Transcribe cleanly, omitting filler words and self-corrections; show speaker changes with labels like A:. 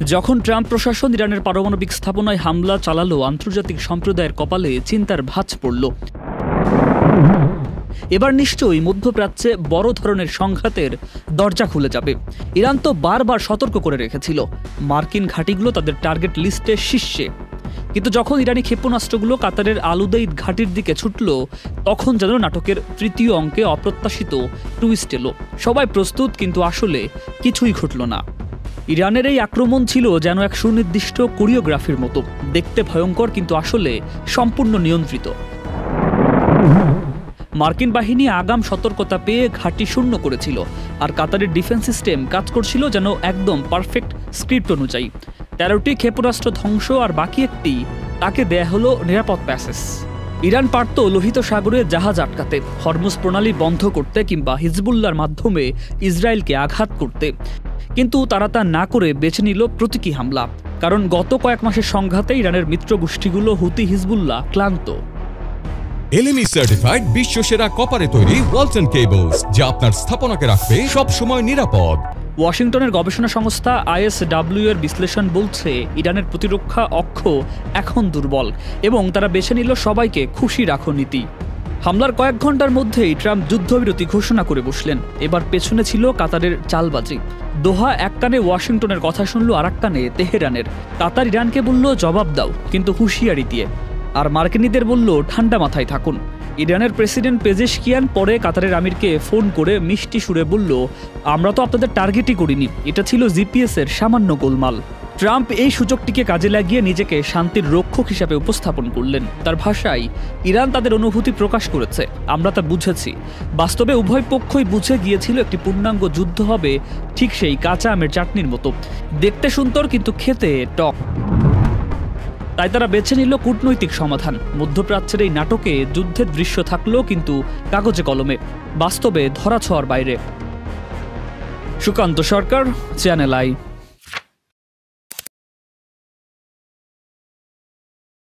A: যখন ট্রাম্প প্রশাসন ইরানের পারমাণবিক স্থাপনায় হামলা চালালো, আন্তর্জাতিক সম্প্রদায়ের কপালে চিন্তার ভাঁজ পড়ল। এবার নিশ্চয়ই মধ্যপ্রাচ্যে বড় ধরনের সংঘাতের দরজা খুলে যাবে। ইরান তো বারবার সতর্ক করে রেখেছিল মার্কিন ঘাঁটিগুলো তাদের টার্গেট লিস্টের শীর্ষে। কিন্তু যখন ইরানি ক্ষেপণাস্ত্রগুলো কাতারের আলুদাইদ ঘাঁটির দিকে ছুটল, তখন যেন নাটকের তৃতীয় অঙ্কে অপ্রত্যাশিত টুইস্ট এলো। সবাই প্রস্তুত, কিন্তু আসলে কিছুই ঘটল না। ইরানের এই আক্রমণ ছিল যেন এক সুনির্দিষ্ট কোরিওগ্রাফির মতো, দেখতে ভয়ঙ্কর কিন্তু আসলে সম্পূর্ণ নিয়ন্ত্রিত। মার্কিন বাহিনী আগাম সতর্কতা পেয়ে ঘাঁটি শূন্য করেছিল, আর কাতারের ডিফেন্স সিস্টেম কাজ করছিল যেন একদম পারফেক্ট স্ক্রিপ্ট অনুযায়ী। 13টি ক্ষেপণাস্ত্র ধ্বংস, আর বাকি একটি তাকে দেয়া হলো নিরাপদ প্যাসেজ। ইরান পারত লোহিত সাগরে জাহাজ আটকাতে, হরমুজ প্রণালী বন্ধ করতে, কিংবা হিজবুল্লাহর মাধ্যমে ইসরায়েলকে আঘাত করতে, কিন্তু তারা তা না করে বেছে নিল প্রতীকী হামলা। কারণ গত কয়েক মাসের সংঘাতে ইরানের মিত্র গোষ্ঠীগুলো হুতি হিজবুল্লাহ ক্লান্ত।
B: এলএমই সার্টিফাইড বিশ্বসেরা কপারে তৈরি ওয়ালটন কেবলস, যা আপনার স্থাপনাকে রাখবে সব সময় নিরাপদ।
A: ওয়াশিংটনের গবেষণা সংস্থা ISW এর বিশ্লেষণ বলছে, ইরানের প্রতিরক্ষা অক্ষ এখন দুর্বল এবং তারা বেছে নিল সবাইকে খুশি রাখো নীতি। হামলার কয়েক ঘন্টার মধ্যেই ট্রাম্প যুদ্ধবিরতি ঘোষণা করে বসলেন। এবার পেছনে ছিল কাতারের চালবাজি। দোহা এক কানে ওয়াশিংটনের কথা শুনল, আর এক কানে তেহরানের। কাতার ইরানকে বলল জবাব দাও, কিন্তু হুঁশিয়ারি দিয়ে। আর মার্কিনীদের বলল ঠান্ডা মাথায় থাকুন। ইরানের প্রেসিডেন্ট পেজেশকিয়ান পরে কাতারের আমিরকে ফোন করে মিষ্টি সুরে বলল, আমরা তো আপনাদের টার্গেটই করিনি, এটা ছিল জিপিএস এর সামান্য গোলমাল। ট্রাম্প এই সুযোগটিকে কাজে লাগিয়ে নিজেকে শান্তির রক্ষক হিসাবে উপস্থাপন করলেন। তার ভাষায়, ইরান তাদের অনুভূতি প্রকাশ করেছে, আমরা তা বুঝেছি। বাস্তবে উভয় পক্ষই বুঝে গিয়েছিল একটি পূর্ণাঙ্গ যুদ্ধ হবে, ঠিক সেই কাঁচা আমের চাটনির মতো, দেখতে সুন্দর কিন্তু খেতে টক। তাই তারা বেছে নিল কূটনৈতিক সমাধান। মধ্যপ্রাচ্যের এই নাটকে যুদ্ধের দৃশ্য থাকলো, কিন্তু কাগজে কলমে, বাস্তবে ধরাছোঁয়ার বাইরে। সুকান্ত সরকার, চ্যানেল আই।